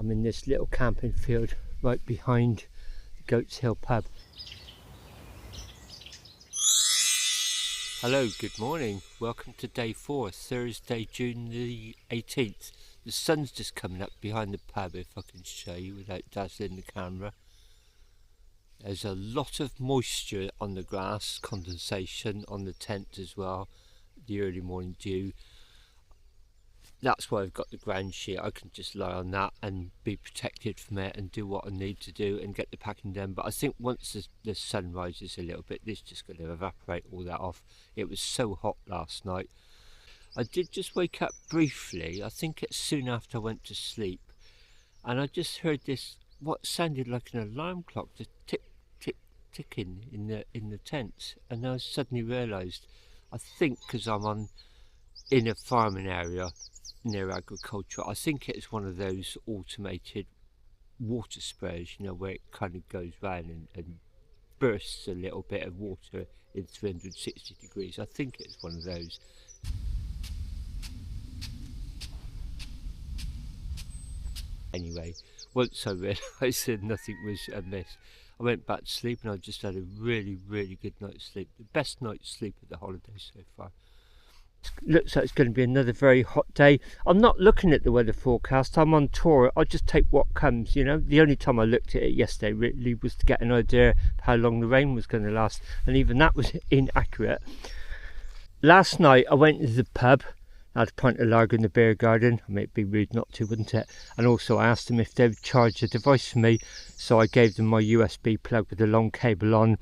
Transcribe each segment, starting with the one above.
I'm in this little camping field right behind the Goats Hill pub. Hello, good morning. Welcome to day 4, Thursday, June the 18th. The sun's just coming up behind the pub, if I can show you without dazzling the camera. There's a lot of moisture on the grass, condensation on the tent as well, the early morning dew. That's why I've got the ground sheet. I can just lie on that and be protected from it and do what I need to do and get the packing done. But I think once the sun rises a little bit, this is just going to evaporate all that off. It was so hot last night. I did just wake up briefly. I think it's soon after I went to sleep, and I just heard this, what sounded like an alarm clock, just tick, tick, ticking in the tent. And I suddenly realised, I think because I'm in a farming area near agriculture, I think it's one of those automated water sprays, you know, where it kind of goes round and bursts a little bit of water in 360 degrees. I think it's one of those. Anyway, once I realised that nothing was amiss, I went back to sleep and I just had a really, really good night's sleep. The best night's sleep of the holiday so far. Looks like it's going to be another very hot day. I'm not looking at the weather forecast. I'm on tour. I'll just take what comes, you know. The only time I looked at it yesterday really was to get an idea of how long the rain was going to last, and even that was inaccurate. Last night I went to the pub. I had a pint of lager in the beer garden. I mean, it'd be rude not to, wouldn't it? And also I asked them if they would charge a device for me, so I gave them my USB plug with a long cable on,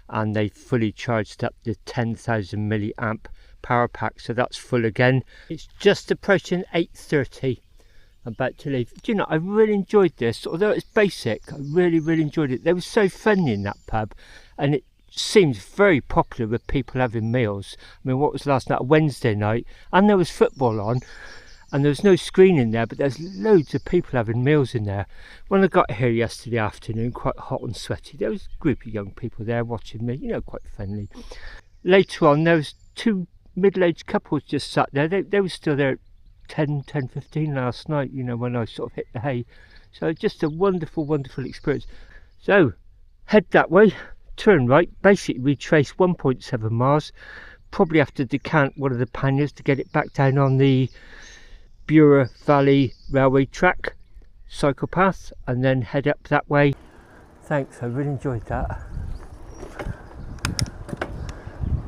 and they fully charged up the 10,000 milliamp power pack, so that's full again. It's just approaching 8:30. I'm about to leave. Do you know, I really enjoyed this, although it's basic. I really enjoyed it. They were so friendly in that pub, and it seems very popular with people having meals. I mean, what was last night? Wednesday night, and there was football on, and there was no screen in there, but there's loads of people having meals in there. When I got here yesterday afternoon, quite hot and sweaty, there was a group of young people there watching me, you know, quite friendly. Later on, there was 2 middle-aged couples just sat there. They were still there at 10:15 last night, you know, when I sort of hit the hay. So just a wonderful experience. So head that way, turn right, basically retrace 1.7 miles, probably have to decant one of the panniers to get it back down on the Bura Valley Railway track cycle path, and then head up that way. Thanks, I really enjoyed that.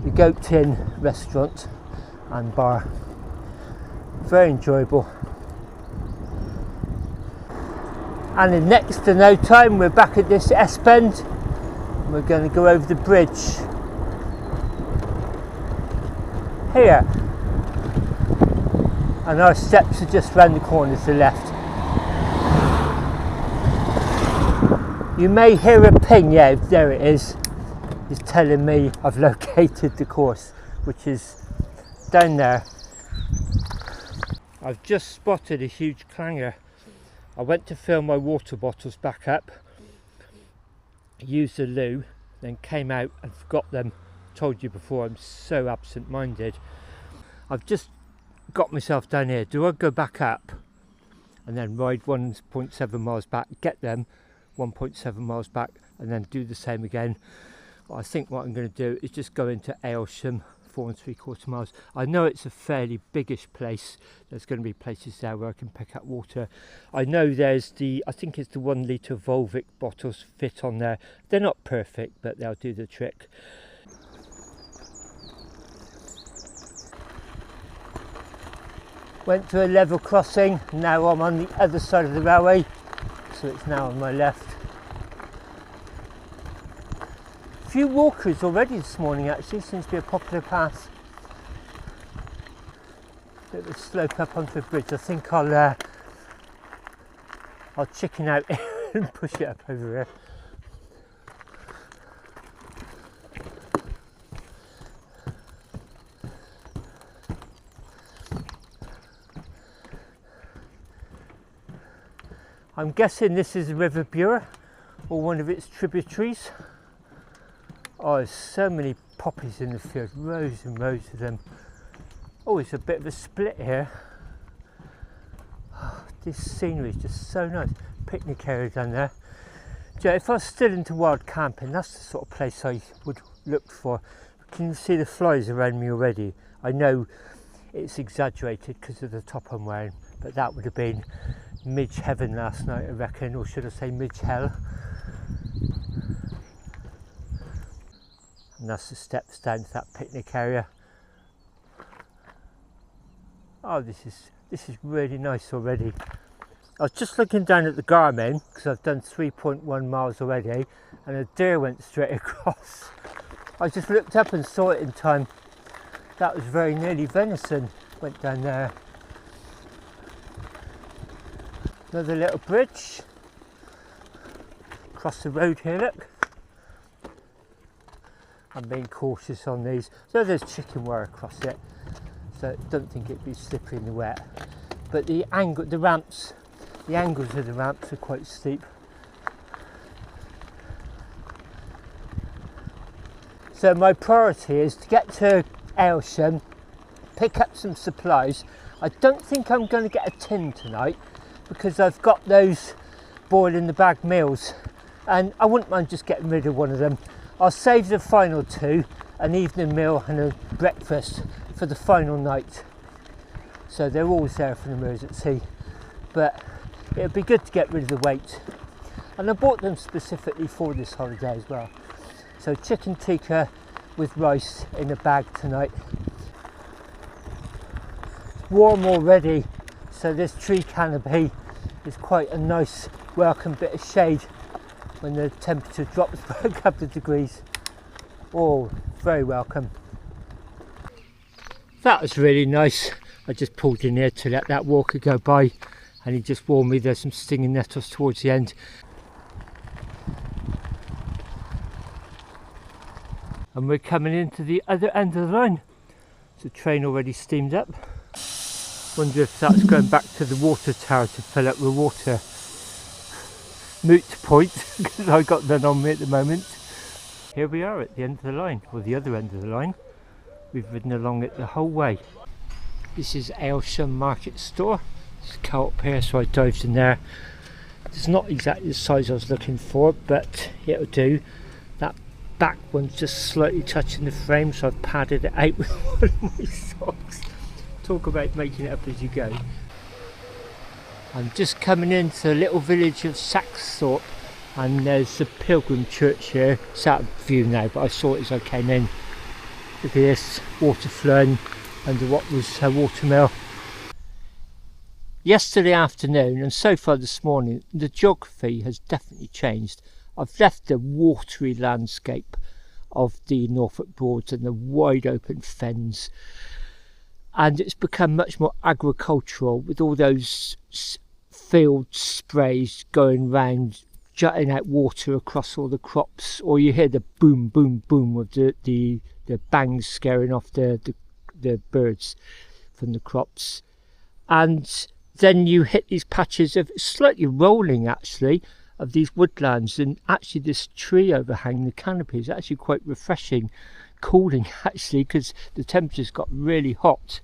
The Goat Inn restaurant and bar, very enjoyable. And in next to no time we're back at this S-bend. We're going to go over the bridge here, and our steps are just round the corner to the left. You may hear a ping, yeah, there it is. Is telling me I've located the course, which is down there. I've just spotted a huge clanger. I went to fill my water bottles back up, used the loo, then came out and forgot them. Told you before, I'm so absent-minded. I've just got myself down here. Do I go back up and then ride 1.7 miles back, get them 1.7 miles back, and then do the same again? I think what I'm going to do is just go into Aylsham, 4 3/4 miles. I know it's a fairly biggish place. There's going to be places there where I can pick up water. I know there's I think it's the 1 litre Volvic bottles fit on there. They're not perfect, but they'll do the trick. Went to a level crossing. Now I'm on the other side of the railway, so it's now on my left. Few walkers already this morning, actually. Seems to be a popular path. Bit of a slope up onto the bridge. I think I'll chicken out and push it up over here. I'm guessing this is the River Bura or one of its tributaries. Oh, there's so many poppies in the field, rows and rows of them. Oh, it's a bit of a split here. Oh This scenery is just so nice. Picnic area down there. Yeah, if I was still into wild camping, that's the sort of place I would look for. Can you see the flies around me already? I know it's exaggerated because of the top I'm wearing, but that would have been midge heaven last night, I reckon, or should I say midge hell. And that's the steps down to that picnic area. Oh, this is really nice already. I was just looking down at the Garmin because I've done 3.1 miles already, and a deer went straight across. I just looked up and saw it in time. That was very nearly venison. Went down there. Another little bridge. Across the road here, look. I'm being cautious on these. So there's chicken wire across it, so I don't think it'd be slippery in the wet. But the angles of the ramps are quite steep. So my priority is to get to Aylsham, pick up some supplies. I don't think I'm going to get a tin tonight because I've got those boil in the bag meals, and I wouldn't mind just getting rid of one of them. I'll save the final two, an evening meal and a breakfast, for the final night. So they're always there for an emergency, but it'd be good to get rid of the weight. And I bought them specifically for this holiday as well. So chicken tikka with rice in a bag tonight. It's warm already, so this tree canopy is quite a nice welcome bit of shade when the temperature drops by a couple of degrees. Oh, very welcome. That was really nice. I just pulled in here to let that walker go by, and he just warned me there's some stinging nettles towards the end. And we're coming into the other end of the line. The train already steamed up. Wonder if that's going back to the water tower to fill up with water. Moot point, because I got none on me at the moment. Here we are at the end of the line, or the other end of the line. We've ridden along it the whole way. This is Aylsham Market Store. It's a co-op here, so I dived in there. It's not exactly the size I was looking for, but it'll do. That back one's just slightly touching the frame, so I've padded it out with one of my socks. Talk about making it up as you go. I'm just coming into the little village of Saxthorpe, and there's the Pilgrim church here. It's out of view now, but I saw it as I came in. Look at this, water flowing under what was a watermill. Yesterday afternoon and so far this morning, the geography has definitely changed. I've left the watery landscape of the Norfolk Broads and the wide open fens, and it's become much more agricultural with all those field sprays going round, jutting out water across all the crops, or you hear the boom boom boom of the bangs scaring off the birds from the crops. And then you hit these patches of slightly rolling actually of these woodlands, and actually this tree overhang, the canopy, is actually quite refreshing, cooling actually, because the temperature's got really hot.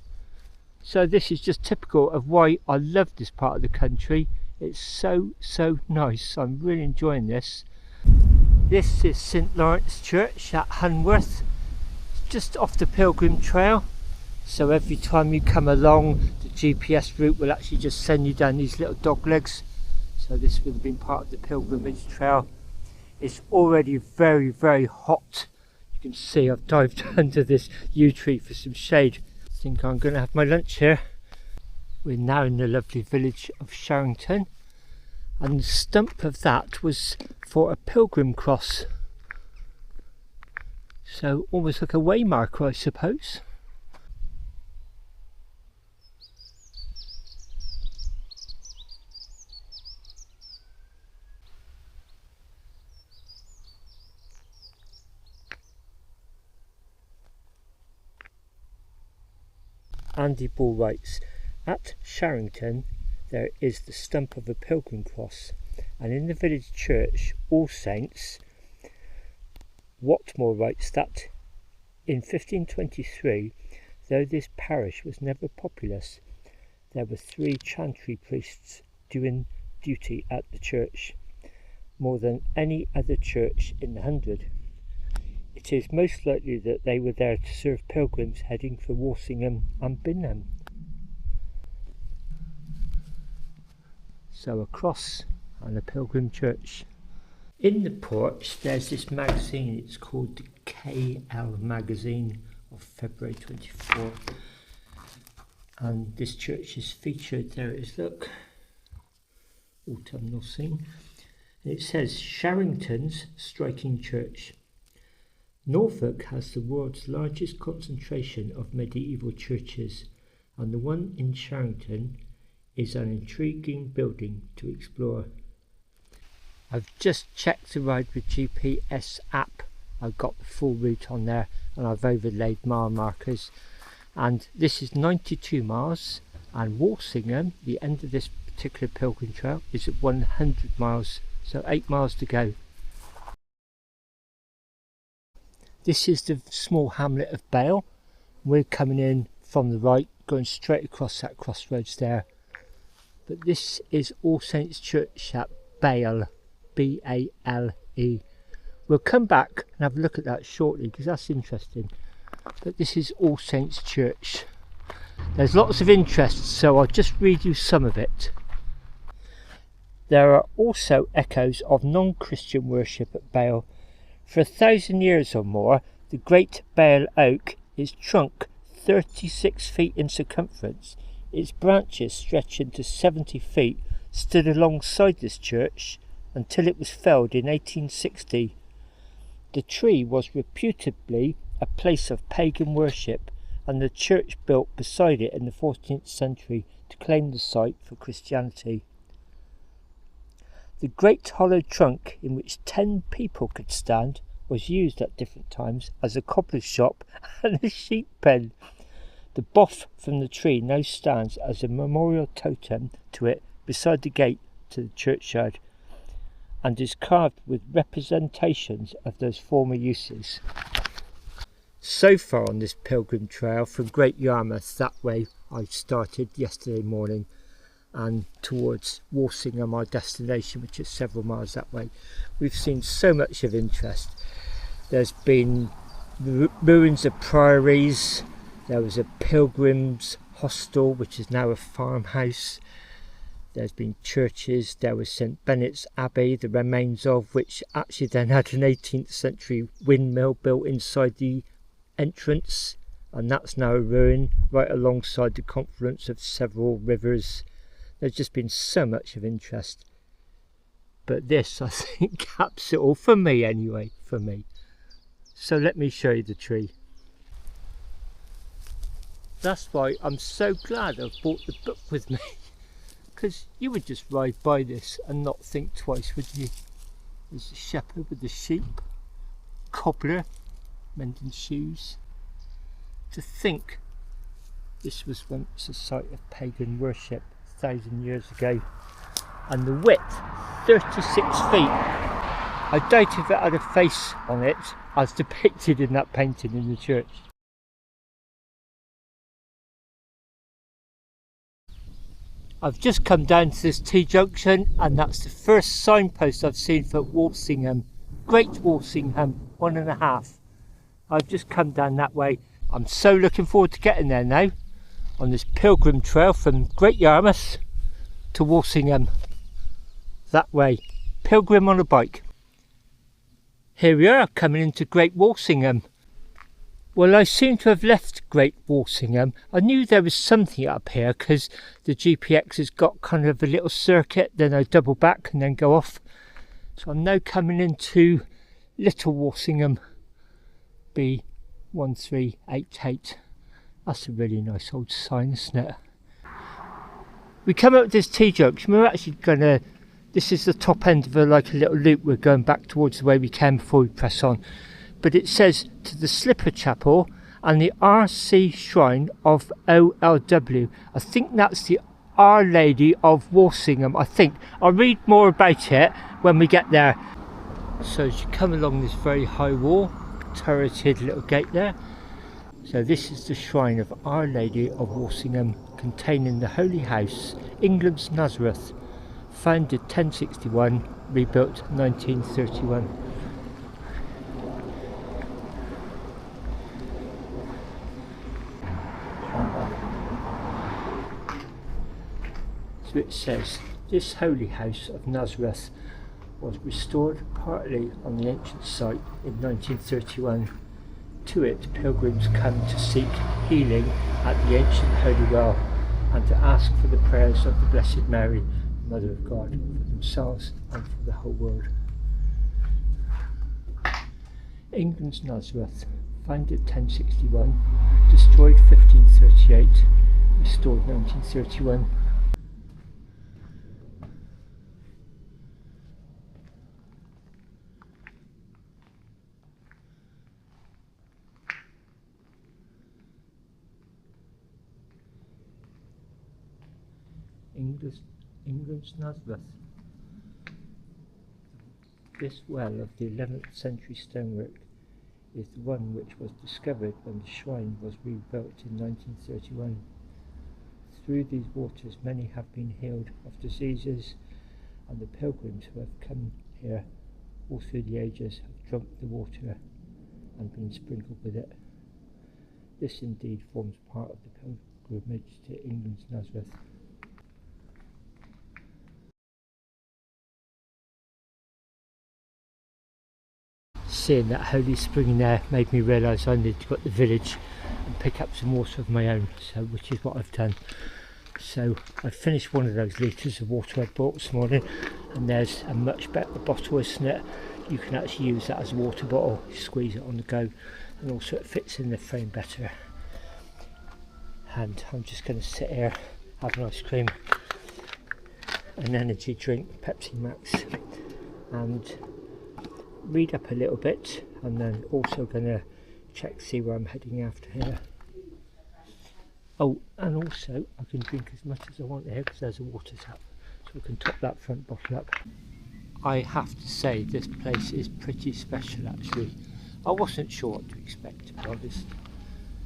So this is just typical of why I love this part of the country. It's so nice. I'm really enjoying this. This is St Lawrence Church at Hunworth, just off the Pilgrim Trail. So every time you come along, the GPS route will actually just send you down these little dog legs. So this would have been part of the pilgrimage trail. It's already very hot. You can see I've dived under this yew tree for some shade. I think I'm going to have my lunch here. We're now in the lovely village of Sharrington, and the stump of that was for a pilgrim cross. So almost like a waymarker, I suppose. Andy Ball writes, at Sharrington there is the stump of a pilgrim cross, and in the village church All Saints. Watmore writes that in 1523, though this parish was never populous, there were 3 chantry priests doing duty at the church, more than any other church in the 100. It is most likely that they were there to serve pilgrims heading for Walsingham and Bingham. So a cross and a pilgrim church. In the porch there's this magazine, it's called the KL magazine of February 24, and this church is featured. There it is, look, autumnal scene. It says Sharrington's striking church. Norfolk has the world's largest concentration of medieval churches, and the one in Sharrington is an intriguing building to explore. I've just checked the ride with GPS app. I've got the full route on there and I've overlaid mile markers, and this is 92 miles, and Walsingham, the end of this particular pilgrim trail, is at 100 miles, so 8 miles to go. This is the small hamlet of Bale. We're coming in from the right, going straight across that crossroads there. But this is All Saints Church at Bale, B-A-L-E. We'll come back and have a look at that shortly because that's interesting. But this is All Saints Church. There's lots of interest, so I'll just read you some of it. There are also echoes of non-Christian worship at Bale. For 1,000 years or more, the great Bale oak, its trunk 36 feet in circumference, its branches stretching to 70 feet, stood alongside this church until it was felled in 1860. The tree was reputably a place of pagan worship, and the church built beside it in the 14th century to claim the site for Christianity. The great hollow trunk, in which 10 people could stand, was used at different times as a cobbler's shop and a sheep pen. The bough from the tree now stands as a memorial totem to it beside the gate to the churchyard, and is carved with representations of those former uses. So far on this pilgrim trail from Great Yarmouth, that way I started yesterday morning, and towards Walsingham, our destination, which is several miles that way, we've seen so much of interest. There's been ruins of priories, there was a pilgrims hostel which is now a farmhouse, there's been churches, there was St Benet's Abbey, the remains of which actually then had an 18th century windmill built inside the entrance, and that's now a ruin right alongside the confluence of several rivers. There's just been so much of interest, but this I think caps it all, for me anyway, for me. So let me show you the tree. That's why I'm so glad I've brought the book with me, because you would just ride by this and not think twice, would you? There's a shepherd with the sheep, cobbler mending shoes. To think this was once a site of pagan worship 1,000 years ago, and the width 36 feet. I doubt if it had a face on it as depicted in that painting in the church. I've just come down to this T-junction, and that's the first signpost I've seen for Walsingham, Great Walsingham 1.5. I've just come down that way. I'm so looking forward to getting there now on this pilgrim trail from Great Yarmouth to Walsingham. That way, pilgrim on a bike. Here we are, coming into Great Walsingham. Well, I seem to have left Great Walsingham. I knew there was something up here because the GPX has got kind of a little circuit, then I double back and then go off. So I'm now coming into Little Walsingham, B1388. That's a really nice old sign, isn't it? We come up with this T-junction. We're actually gonna, this is the top end of a little loop. We're going back towards the way we came before we press on. But it says to the Slipper Chapel and the RC Shrine of OLW. I think that's the Our Lady of Walsingham, I think. I'll read more about it when we get there. So as you come along this very high wall, turreted little gate there. So this is the shrine of Our Lady of Walsingham, containing the Holy House, England's Nazareth. Founded 1061, rebuilt 1931. So it says, this holy house of Nazareth was restored partly on the ancient site in 1931. To it, pilgrims come to seek healing at the ancient holy well and to ask for the prayers of the Blessed Mary, Mother of God, for themselves and for the whole world. England's Nazareth, founded 1061, destroyed 1538, restored 1931. England's Nazareth. This well of the 11th century stonework is the one which was discovered when the shrine was rebuilt in 1931. Through these waters many have been healed of diseases, and the pilgrims who have come here all through the ages have drunk the water and been sprinkled with it. This indeed forms part of the pilgrimage to England's Nazareth. Seeing that holy spring there made me realise I need to go to the village and pick up some water of my own, so which is what I've done. So I finished one of those litres of water I bought this morning, and there's a much better bottle, isn't it? You can actually use that as a water bottle, you squeeze it on the go, and also it fits in the frame better. And I'm just going to sit here, have an ice cream, an energy drink, Pepsi Max, and read up a little bit, and then also going to check, see where I'm heading after here. Oh, and also I can drink as much as I want here because there's a water tap, so I can top that front bottle up. I have to say this place is pretty special actually. I wasn't sure what to expect, to be honest,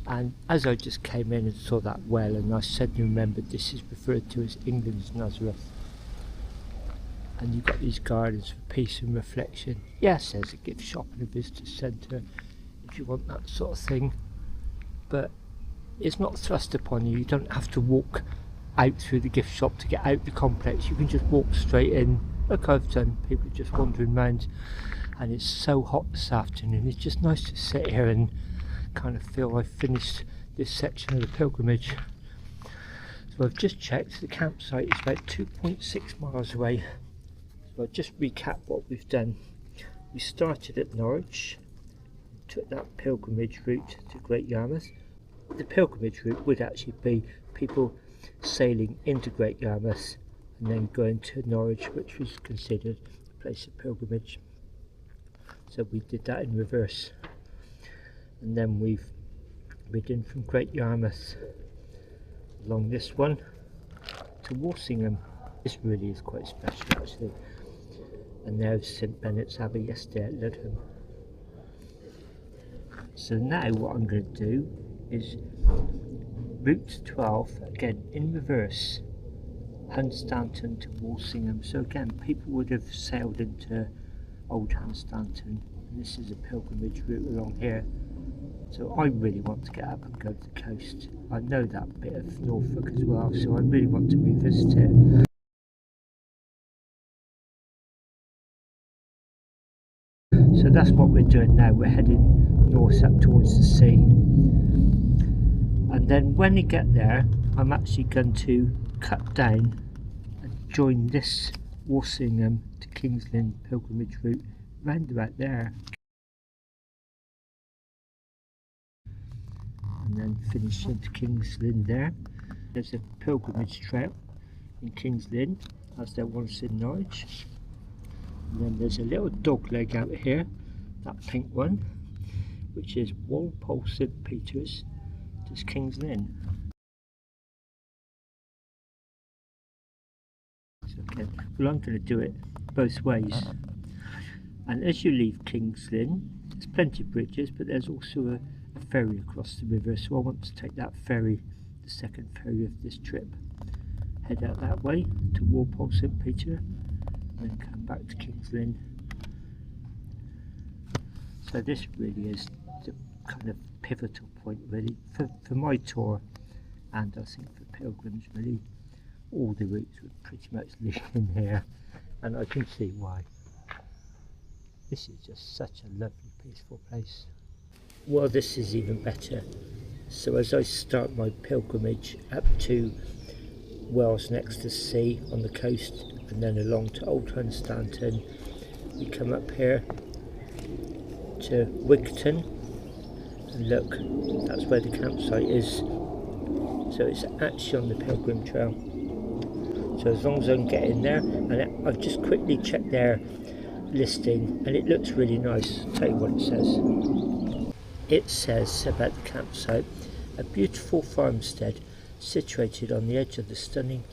and as I just came in and saw that well, and I suddenly remembered this is referred to as England's Nazareth. And you've got these gardens for peace and reflection. Yes, there's a gift shop and a visitor centre if you want that sort of thing, but it's not thrust upon you. You don't have to walk out through the gift shop to get out the complex. You can just walk straight in, like I've done. People are just wandering around, and it's so hot this afternoon. It's just nice to sit here and kind of feel I've finished this section of the pilgrimage. So I've just checked, the campsite is about 2.6 miles away. So I'll just recap what we've done. We started at Norwich, took that pilgrimage route to Great Yarmouth. The pilgrimage route would actually be people sailing into Great Yarmouth and then going to Norwich, which was considered a place of pilgrimage. So we did that in reverse. And then we've ridden from Great Yarmouth along this one to Walsingham. This really is quite special actually. And there's St Benet's Abbey yesterday at Ludham. So now what I'm going to do is route 12 again in reverse, Hunstanton to Walsingham. So again, people would have sailed into Old Hunstanton, and this is a pilgrimage route along here. So I really want to get up and go to the coast. I know that bit of Norfolk as well, so I really want to revisit it. So that's what we're doing now. We're heading north up towards the sea, and then when we get there I'm actually going to cut down and join this Walsingham to King's Lynn pilgrimage route round about there, and then finish into King's Lynn there. There's a pilgrimage trail in King's Lynn, as there was in Norwich. And then there's a little dog leg out here, that pink one, which is Walpole St Peter's to King's Lynn. So, okay, well I'm going to do it both ways. And as you leave King's Lynn, there's plenty of bridges, but there's also a ferry across the river, so I want to take that ferry, the second ferry of this trip, head out that way to Walpole St Peter, and then come back to King's Lynn. So this really is the kind of pivotal point really for my tour, and I think for pilgrims really. All the routes would pretty much lead in here, and I can see why. This is just such a lovely peaceful place. Well, this is even better. So as I start my pilgrimage up to Wells next to sea on the coast, and then along to Old Hunstanton, we come up here to Wigton, and look, that's where the campsite is. So it's actually on the Pilgrim Trail. So as long as I can get in there, and I've just quickly checked their listing, and it looks really nice. I'll tell you what it says. It says about the campsite: a beautiful farmstead situated on the edge of the stunning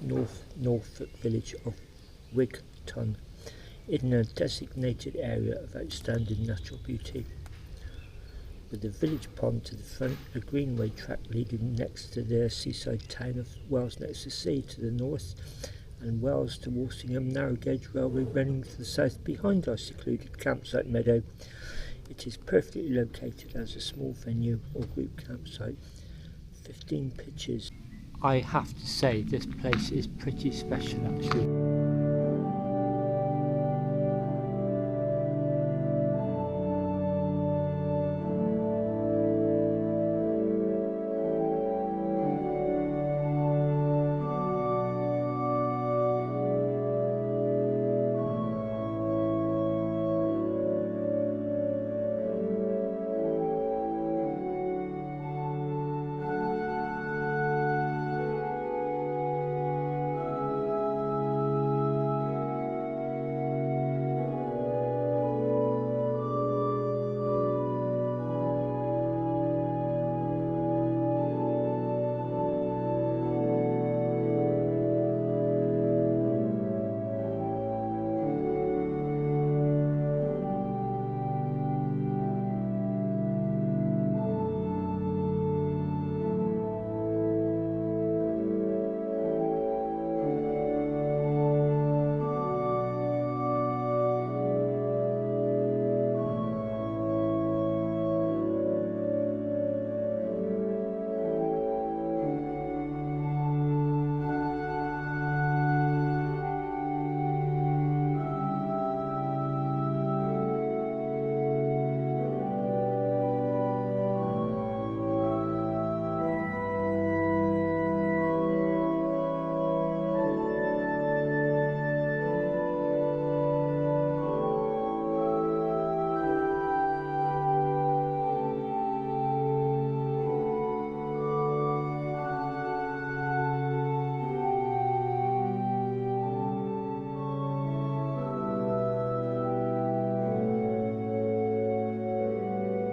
Norfolk village of Wigton, in a designated area of outstanding natural beauty. With the village pond to the front, a greenway track leading next to the seaside town of Wells next to sea to the north, and Wells to Walsingham narrow gauge railway running to the south behind our secluded campsite meadow. It is perfectly located as a small venue or group campsite. 15 pitches. I have to say this place is pretty special actually.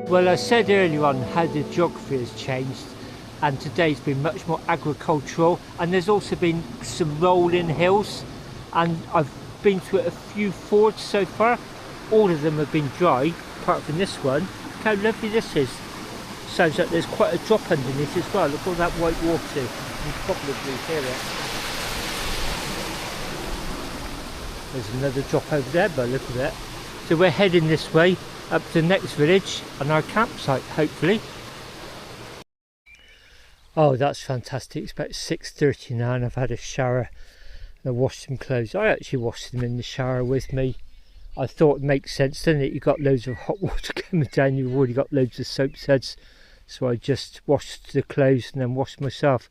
Well, I said earlier on how the geography has changed, and today's been much more agricultural, and there's also been some rolling hills, and I've been through a few fords so far. All of them have been dry apart from this one. Look how lovely this is. Sounds like there's quite a drop underneath as well. Look at all that white water, you can probably hear it. There's another drop over there, but look at that. So we're heading this way up to the next village and our campsite, hopefully. Oh, that's fantastic. It's about 6:30 now and I've had a shower and I washed some clothes. I actually washed them in the shower with me. I thought it makes sense, doesn't it? You've got loads of hot water coming down, you've already got loads of soap suds. So I just washed the clothes and then washed myself.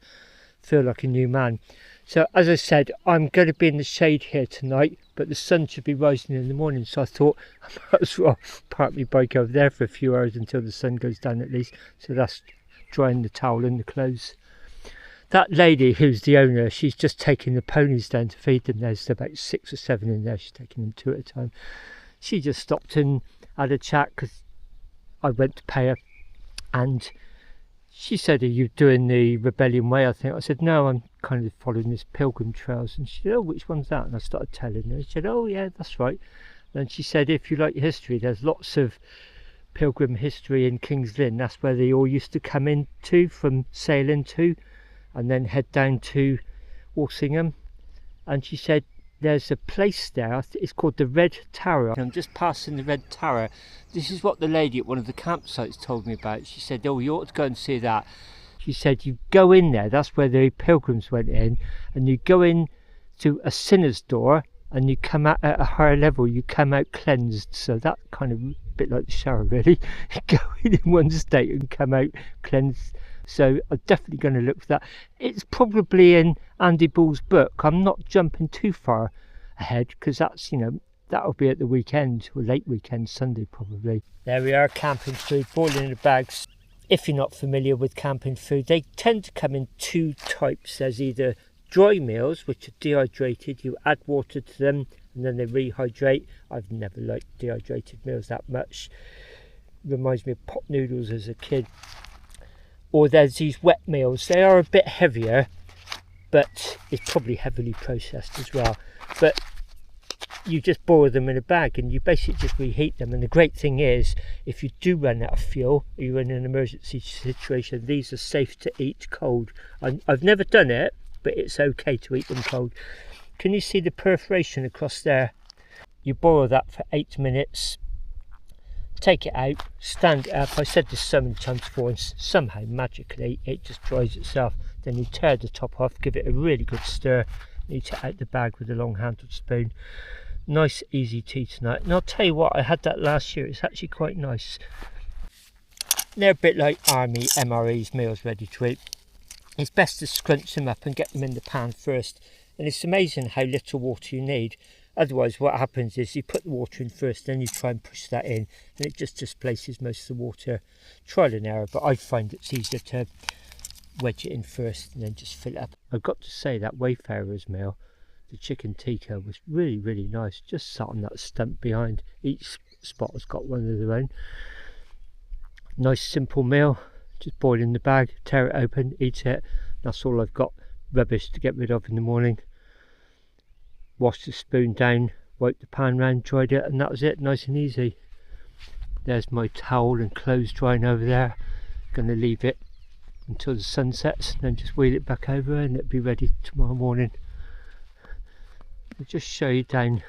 Feel like a new man. So as I said, I'm going to be in the shade here tonight, but the sun should be rising in the morning, so I thought I might as well park my bike over there for a few hours until the sun goes down at least. So that's drying the towel and the clothes. That lady who's the owner, she's just taking the ponies down to feed them. There's about 6 or 7 in there. She's taking them 2 at a time. She just stopped and had a chat because I went to pay her, and she said, "Are you doing the Rebellion Way?" I think. I said, "No, I'm kind of following this Pilgrim Trails." And she said, "Oh, which one's that?" And I started telling her. She said, "Oh yeah, that's right." And she said, "If you like history, there's lots of Pilgrim history in King's Lynn. That's where they all used to come into from sailing to, and then head down to Walsingham, and she said there's a place there, it's called the Red Tower. I'm just passing the Red Tower. This is what the lady at one of the campsites told me about. She said, oh, you ought to go and see that. She said you go in there, that's where the pilgrims went in, and you go in to a sinner's door and you come out at a higher level, you come out cleansed. So that kind of a bit like the shower really. You go in one state and come out cleansed. So I'm definitely going to look for that. It's probably in Andy Bull's book. I'm not jumping too far ahead because that's, you know, that'll be at the weekend or late weekend, Sunday probably. There we are, camping food, boiling in the bags. If you're not familiar with camping food, they tend to come in two types. There's either dry meals, which are dehydrated, you add water to them and then they rehydrate. I've never liked dehydrated meals that much. Reminds me of pot noodles as a kid. Or there's these wet meals. They are a bit heavier, but it's probably heavily processed as well. But you just boil them in a bag and you basically just reheat them. And the great thing is, if you do run out of fuel, or you're in an emergency situation, these are safe to eat cold. I've never done it, but it's okay to eat them cold. Can you see the perforation across there? You boil that for 8 minutes, take it out, stand it up. I said this so many times before, and somehow magically it just dries itself. Then you tear the top off, give it a really good stir, eat it out the bag with a long handled spoon. Nice easy tea tonight. And I'll tell you what, I had that last year, it's actually quite nice. They're a bit like army MRE's meals ready to eat. It's best to scrunch them up and get them in the pan first. And it's amazing how little water you need. Otherwise what happens is you put the water in first, then you try and push that in and it just displaces most of the water. Trial and error, but I find it's easier to wedge it in first and then just fill it up. I've got to say that Wayfarer's meal, the chicken tikka, was really, really nice. Just sat on that stump behind. Each spot has got one of their own. Nice simple meal. Just boil in the bag, tear it open, eat it. That's all I've got rubbish to get rid of in the morning. Washed the spoon down, wiped the pan round, dried it, and that was it, nice and easy. There's my towel and clothes drying over there. Gonna leave it until the sun sets, and then just wheel it back over and it'll be ready tomorrow morning. I'll just show you down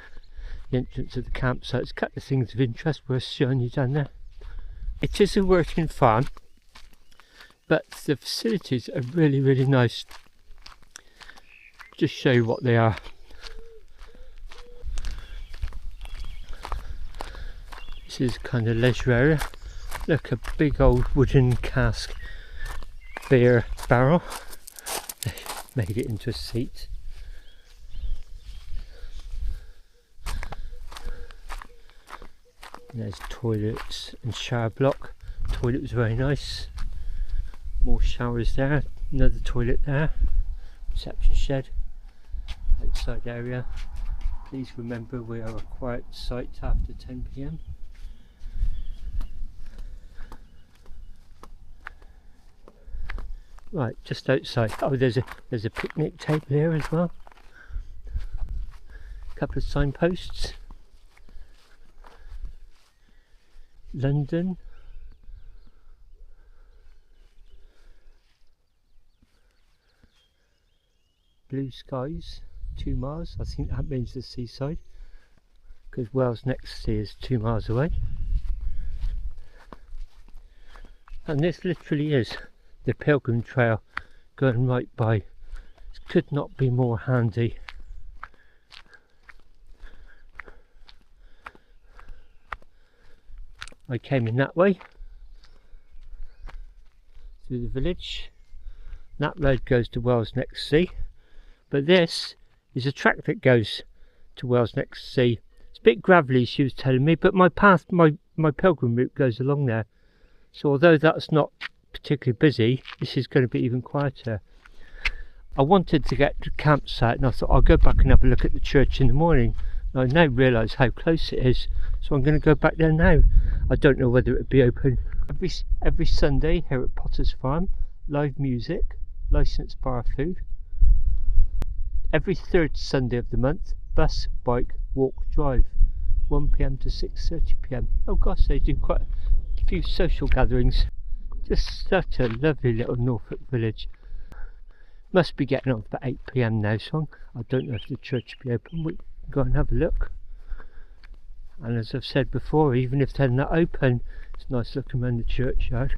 the entrance of the campsite. There's a couple of things of interest worth showing you down there. It is a working farm, but the facilities are really, really nice. Just show you what they are. This is kind of leisure area. Look, a big old wooden cask beer barrel. They made it into a seat. And there's toilets and shower block. Toilet was very nice. More showers there. Another toilet there. Reception shed. Outside area. Please remember we are a quiet site after 10 PM. Right, just outside. Oh, there's a picnic table here as well. A couple of signposts. London. Blue skies, 2 miles. I think that means the seaside, because Wales Next Sea is 2 miles away. And this literally is the Pilgrim Trail going right by. It could not be more handy. I came in that way through the village. That road goes to Wales Next Sea, but this is a track that goes to Wales Next Sea. It's a bit gravelly, she was telling me, but my path, my pilgrim route goes along there. So although that's not particularly busy, this is going to be even quieter. I wanted to get to the campsite and I thought I'll go back and have a look at the church in the morning. I now realise how close it is, so I'm going to go back there now. I don't know whether it'll be open. Every Sunday here at Potter's Farm, live music, licensed bar food. Every third Sunday of the month, bus, bike, walk, drive, 1 PM to 6:30 PM. Oh gosh, they do quite a few social gatherings. Just such a lovely little Norfolk village. Must be getting on for 8 PM now, so I don't know if the church will be open. We can go and have a look. And as I've said before, even if they're not open, it's nice looking around the churchyard.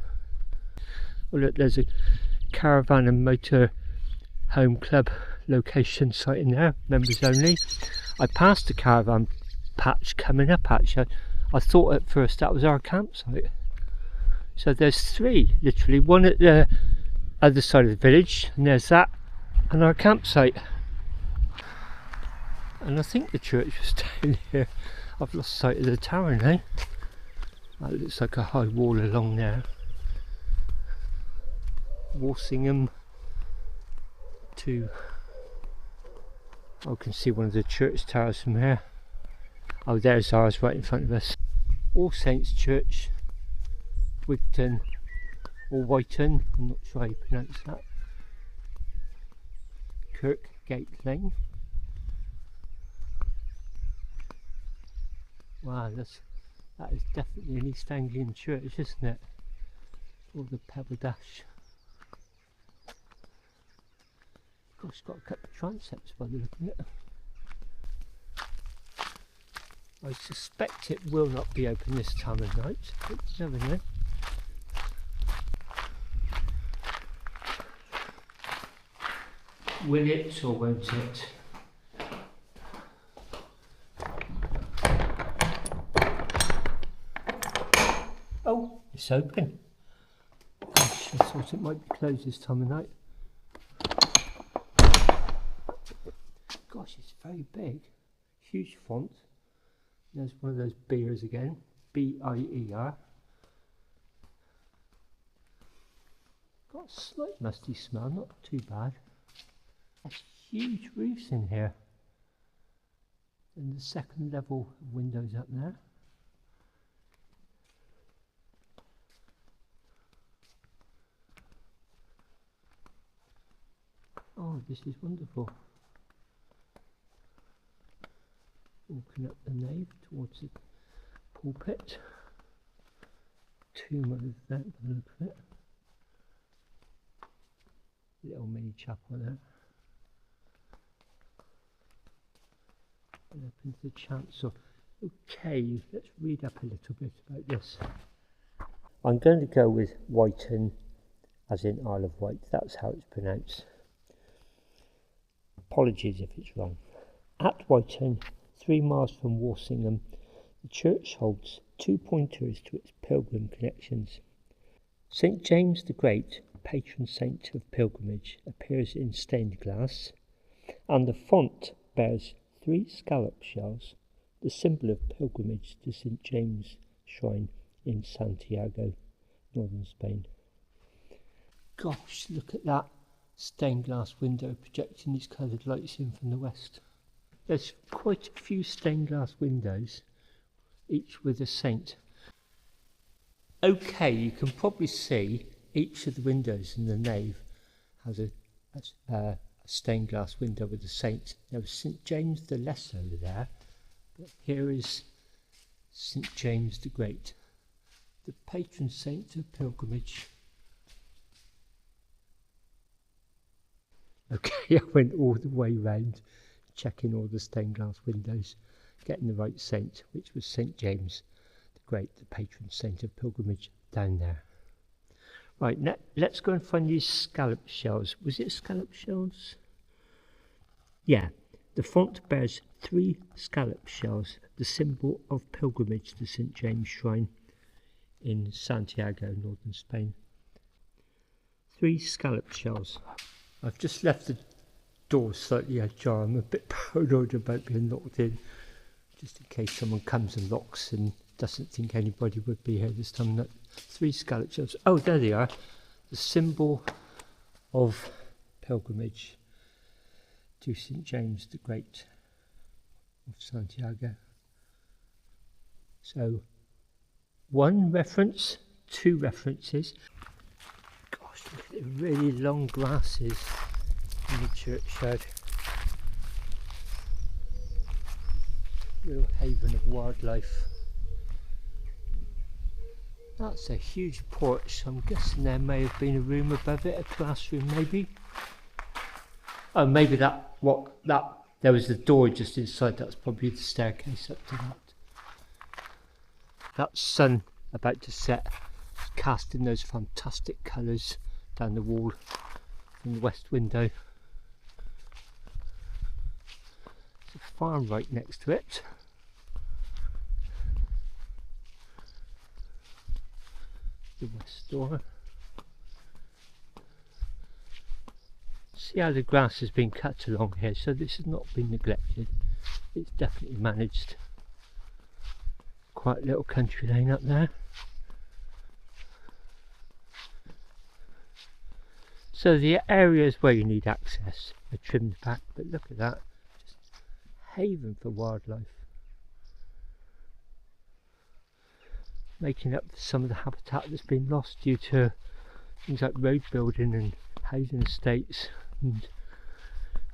Oh look, there's a caravan and motor home club location site in there, members only. I passed the caravan patch coming up actually. I thought at first that was our campsite. So there's 3, literally, one at the other side of the village, and there's that, and our campsite. And I think the church was down here. I've lost sight of the tower now. That looks like a high wall along there. Walsingham to... I can see one of the church towers from here. Oh, there's ours right in front of us. All Saints Church, Wigton, or Whiten, I'm not sure how you pronounce that. Kirkgate Lane. Wow, that is definitely an East Anglian church, isn't it? Or the Pebble Dash. Gosh, it's got a couple of transepts by the look of it. I suspect it will not be open this time of night, but you never know. Will it or won't it? Oh, it's open. Gosh, I thought it might be closed this time of night. Gosh, it's very big. Huge font. There's one of those beers again. B-I-E-R. Got a slight musty smell, not too bad. There's huge roofs in here. And the second level windows up there. Oh, this is wonderful. Walking up the nave towards the pulpit. Tomb over there by the look of it. Little mini chapel there. And up into the chancel. Okay, let's read up a little bit about this. I'm going to go with Whiten, as in Isle of Wight. That's how it's pronounced. Apologies if it's wrong. At Whiten, 3 miles from Walsingham, the church holds 2 pointers to its pilgrim connections. St. James the Great, patron saint of pilgrimage, appears in stained glass, and the font bears 3 scallop shells, the symbol of pilgrimage to St. James' shrine in Santiago, northern Spain. Gosh, look at that stained glass window projecting these coloured lights in from the west. There's quite a few stained glass windows, each with a saint. Okay, you can probably see each of the windows in the nave has a stained glass window with a saint. There was St. James the Less over there, but here is St. James the Great, the patron saint of pilgrimage. Okay, I went all the way round, checking all the stained glass windows, getting the right saint, which was St. James the Great, the patron saint of pilgrimage, down there. Right, let's go and find these scallop shells. Was it scallop shells? Yeah, the font bears 3 scallop shells, the symbol of pilgrimage to St. James' shrine in Santiago, northern Spain. 3 scallop shells. I've just left the door slightly ajar. I'm a bit paranoid about being locked in, just in case someone comes and locks and doesn't think anybody would be here this time. 3 scallop shells. Oh, there they are. The symbol of pilgrimage to St. James the Great of Santiago. So, 1 reference, 2 references. Gosh, look at the really long grasses in the churchyard. Real haven of wildlife. That's a huge porch. I'm guessing there may have been a room above it, a classroom maybe. Oh, maybe there was the door just inside. That's probably the staircase up to that. That sun about to set, casting those fantastic colours down the wall from the west window. There's a farm right next to it. The west door. See how the grass has been cut along here, so this has not been neglected. It's definitely managed. Quite a little country lane up there. So the areas where you need access are trimmed back, but look at that, just haven for wildlife. Making up for some of the habitat that's been lost due to things like road building and housing estates and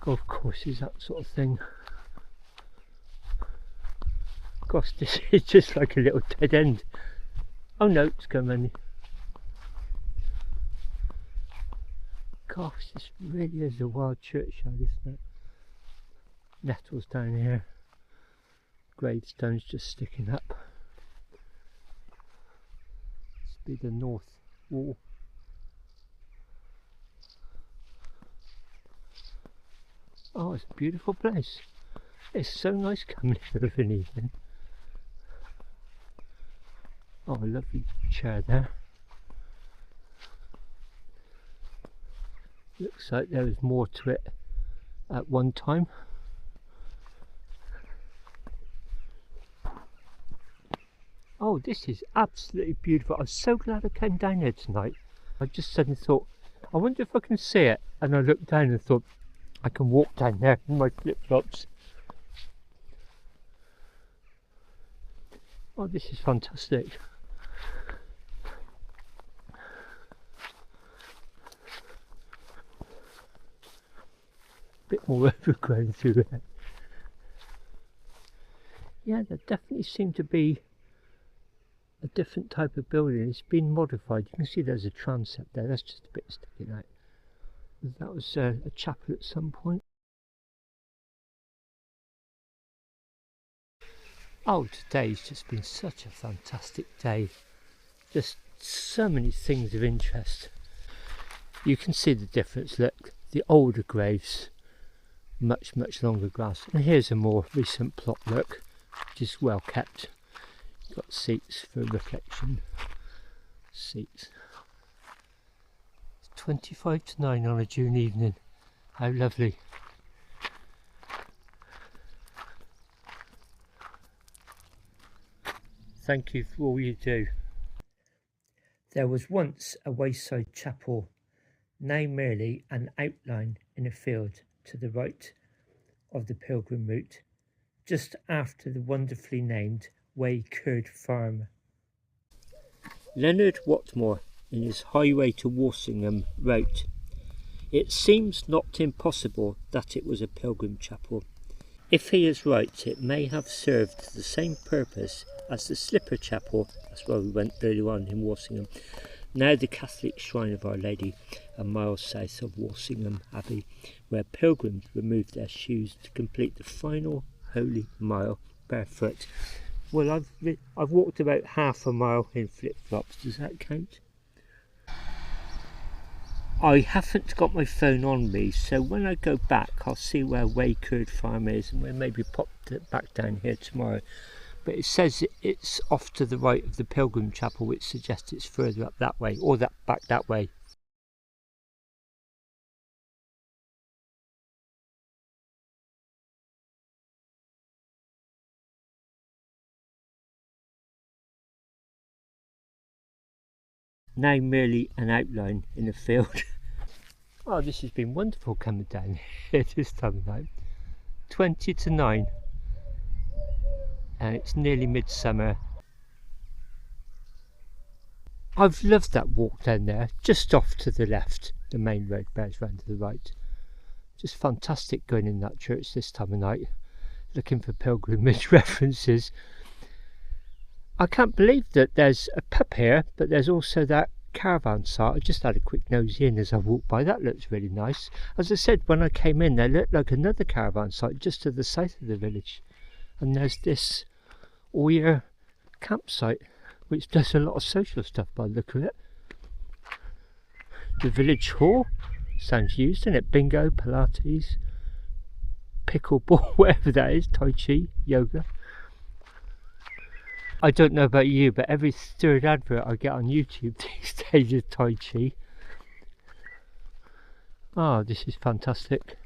golf courses, that sort of thing. Gosh, this is just like a little dead end. Oh no, it's coming. Gosh, this really is a wild churchyard, isn't it? Nettles down here, gravestones just sticking up. This will be the north wall. Oh, it's a beautiful place. It's so nice coming here of an evening. Oh, a lovely chair there. Looks like there was more to it at one time. Oh, this is absolutely beautiful. I'm so glad I came down here tonight. I just suddenly thought, I wonder if I can see it. And I looked down and thought, I can walk down there in my flip-flops. Oh, this is fantastic. Bit more overgrown through there. Yeah, there definitely seemed to be a different type of building. It's been modified. You can see there's a transept there. That's just a bit sticking out. That was a chapel at some point. Oh, today's just been such a fantastic day. Just so many things of interest. You can see the difference. Look, the older graves, much longer grass, and here's a more recent plot, look, which is well kept. Got seats for reflection. Seats. It's 25 to 9 on a June evening. How lovely. Thank you for all you do. There was once a wayside chapel, now merely an outline in a field to the right of the Pilgrim route, just after the wonderfully named Waycourt Farm. Leonard Watmore, in his Highway to Walsingham, wrote, "It seems not impossible that it was a pilgrim chapel. If he is right, it may have served the same purpose as the Slipper Chapel," that's where we went earlier on in Walsingham, now the Catholic Shrine of Our Lady, a mile south of Walsingham Abbey, where pilgrims remove their shoes to complete the final holy mile barefoot. Well, I've walked about half a mile in flip-flops. Does that count? I haven't got my phone on me, so when I go back I'll see where Waycourt Farm is, and we'll maybe pop it back down here tomorrow. But it says it's off to the right of the Pilgrim Chapel, which suggests it's further up that way, or back that way. Now merely an outline in a field. Oh, this has been wonderful coming down here this time of night. 20 to 9. And it's nearly midsummer. I've loved that walk down there, just off to the left. The main road bears round to the right. Just fantastic going in that church this time of night, looking for pilgrimage references. I can't believe that there's a pub here, but there's also that caravan site. I just had a quick nose in as I walked by. That looks really nice. As I said, when I came in, there looked like another caravan site just to the south of the village. And there's this all-year campsite, which does a lot of social stuff by the look of it. The village hall sounds used, isn't it? Bingo, Pilates, pickleball, whatever that is, Tai Chi, yoga. I don't know about you, but every third advert I get on YouTube these days is Tai Chi. Oh, this is fantastic.